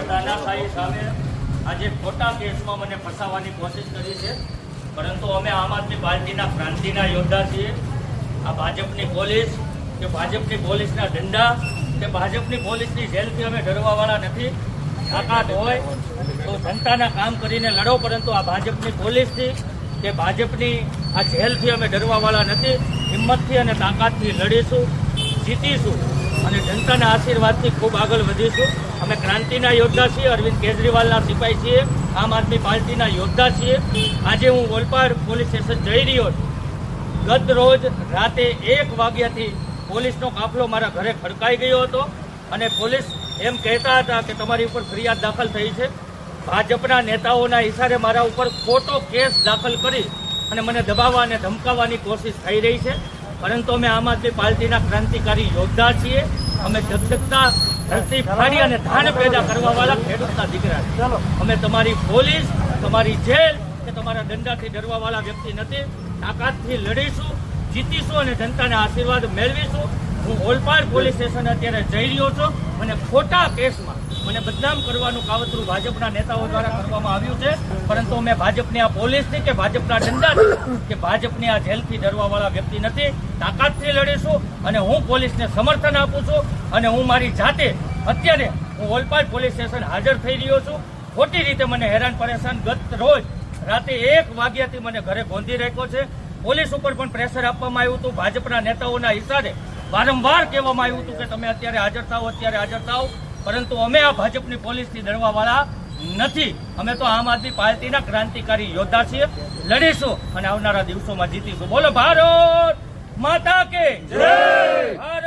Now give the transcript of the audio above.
તાનાશાહી સામે આજે ખોટા કેસમાં મને ફસાવવાની કોશિશ કરી છે, પરંતુ અમે આમ આદમી પાર્ટીના ક્રાંતિના યોદ્ધા છીએ. આ ભાજપની પોલીસ કે ભાજપની પોલીસના દંડા કે ભાજપની પોલીસની જેલથી અમે ડરવાવાળા નથી. તાકાત હોય તો જનતાના કામ કરીને લડો, પરંતુ આ ભાજપની પોલીસથી કે ભાજપની આ જેલથી અમે ડરવાવાળા નથી. હિંમતથી અને તાકાતથી લડીશું, જીતીશું અને જનતાના આશીર્વાદથી ખૂબ આગળ વધીશું. અમે ક્રાંતિના યોદ્ધા છીએ, અરવિંદ કેજરીવાલના સિપાહી છીએ, આમ આદમી પાર્ટીના યોદ્ધા છીએ. આજે હું ઓલપાડ પોલીસ સ્ટેશન જઈ રહ્યો છું. ગત રોજ રાતે 1 વાગ્યાથી પોલીસનો કાફલો મારા ઘરે ખડકાઈ ગયો હતો અને પોલીસ એમ કહેતા હતા કે તમારી ઉપર ફરિયાદ દાખલ થઈ છે. ભાજપના નેતાઓના ઇશારે મારા ઉપર ખોટો કેસ દાખલ કરી અને મને દબાવવા અને ધમકાવવાની કોશિશ થઈ રહી છે, પરંતુ અમે આમ આદમી પાર્ટીના ક્રાંતિકારી યોદ્ધા છીએ. અમે ધગધગતા ધરતી ફાડી અને ધાન પેદા કરવાવાળા ખેડૂતના દીકરા છીએ. અમે તમારી પોલીસ, તમારી જેલ કે તમારા દંડાથી ડરવાવાળા વ્યક્તિ નથી. તાકાતથી લડીશું, જીતીશું અને જનતાના આશીર્વાદ મેળવીશું. હું ઓલપાડ પોલીસ સ્ટેશન અત્યારે જઈ રહ્યો છું. મને ખોટા કેસમાં મને બદનામ કરવાનું કાવતરું ભાજપના નેતાઓ દ્વારા કરવામાં આવ્યું છે, પરંતુ અમે ભાજપની આ પોલીસથી કે ભાજપના દંડાથી કે ભાજપની આ જેલથી ડરવાવાળા વ્યક્તિ નથી. તાકાતથી લડીશું અને હું પોલીસને સમર્થન આપું છું અને હું મારી જાતે અત્યારે હું ઓલપાડ પોલીસ સ્ટેશન હાજર થઈ રહ્યો છું. ખોટી રીતે મને હેરાન પરેશાન ગત રોજ રાતે 1 વાગ્યાથી મને ઘરે ગોંધી રાખ્યો છે. પોલીસ ઉપર પણ પ્રેશર આપવામાં આવ્યું હતું. ભાજપના નેતાઓના હિસાબે વારંવાર કહેવામાં આવ્યું હતું કે તમે અત્યારે હાજર થાઓ, અત્યારે હાજર થાઓ, પરંતુ અમે આ ભાજપની પોલીસથી ડરવાવાળા નથી. અમે તો આમ આદમી પાર્ટીના ક્રાંતિકારી યોદ્ધા છીએ. લડીશું અને આવનારા દિવસોમાં જીતીશું. બોલો ભારત માતા કે જય! ભારત